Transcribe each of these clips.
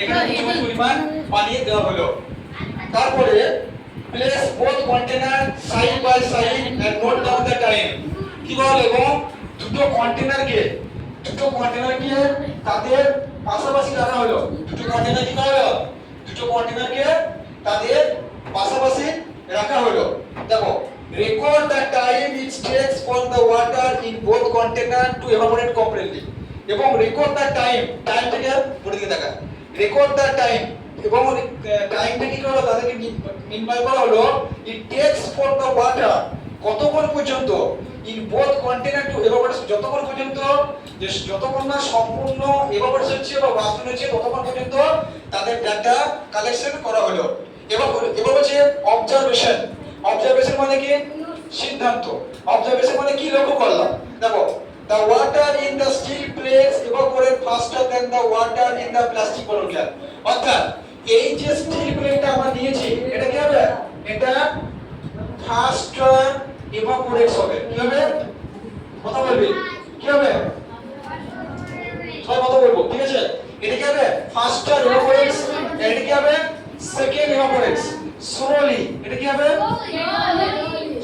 এখানে কিছু পরিমাণ পানি দেওয়া হলো। তারপরে place both container side by side and note down the time. কি বল, এবং দুটো কন্টেনারকে তাদের পাশাপাশি রাখা হলো। দুটো কন্টেনার কি করা হলো? দুটো কন্টেনারকে তাদের পাশাপাশি রাখা হলো। দেখো, record the time it takes for the water in both container to evaporate completely। এবং record the time, টাইমটাকে পড়ে দিকে দেখা, record the time, এবং টাইমটা কি করা হলো তাদেরকে নির্ণয় করা হলো it takes for the water, কতক্ষণ পর্যন্ত in both container to evaporate, যতক্ষণ পর্যন্ত যে যতক্ষণ না সম্পূর্ণ evaporate হচ্ছে বা বাষ্পীভবন হচ্ছে ততক্ষণ পর্যন্ত তাদের ডাটা কালেকশন করা হলো। এবার হচ্ছে অবজারভেশন। অবজারভেশন মানে কি? সিদ্ধান্ত। অবজারভেশন মানে কি লক্ষ্য করলাম? দেখো, the water in the steel plates evaporate faster than the water in the plastic bottle। অর্থাৎ এই যে স্টিল প্লেটটা আমরা নিয়েছি এটা কি হবে? এটা ফাস্টার evaporate হবে। কি হবে? কথা বলবি? কি হবে? সবাই কথা বলবো, ঠিক আছে? এটা কি হবে? ফাস্টার evaporates। এটা কি হবে? Second evaporates slowly। এটা কি হবে?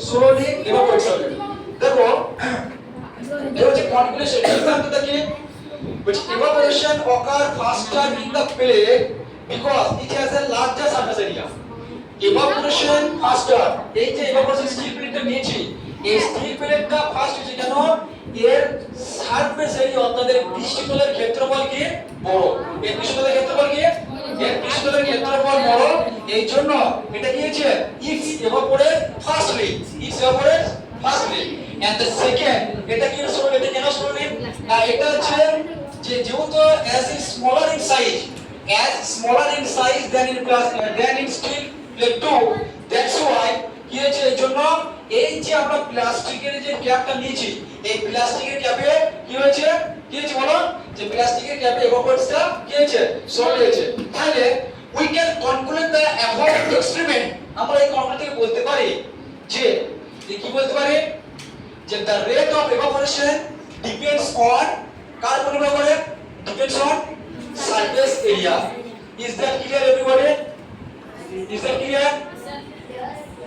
slowly evaporates হবে। দেখো, এটা হচ্ছে কনক্লুশন। সিদ্ধান্তটা কি? which evaporation occur faster in the plate because it has a larger surface area। evaporation faster, এই যে evaporation স্টিল প্লেটটা নিয়েছি, এই স্টিল প্লেটটা ফাস্ট হচ্ছে কেন? এর সারফেস এরিয়া অর্থাৎ এর পৃষ্ঠতলের ক্ষেত্রফল কি বড়। এর পৃষ্ঠতলের ক্ষেত্রফল কি? এর পৃষ্ঠতলের ক্ষেত্রফল বড়, এই জন্য এটা কি হচ্ছে? it evaporates fastly। and the second, এটা কি হলো? এটা কেন slowly? এটা হচ্ছে যে যেহেতু as is smaller in size than in steel plate 2, that's why কি হচ্ছে? এই জন্য এই যে আমরা প্লাস্টিকের যে ক্যাপটা নিয়েছি, এই প্লাস্টিকের ক্যাপে কি হয়েছে বলো? যে প্লাস্টিকের ক্যাপে evaporateটা কি হয়েছে? সল্ট হয়েছে। তাহলে we can conclude the above experiment। আমরা এই কনক্লুড থেকে বলতে পারি যে কি বলতে পারি? যে the rate of evaporation depends on, কার উপর নির্ভর করে? depends on surface area। Is that clear everybody? Is that clear?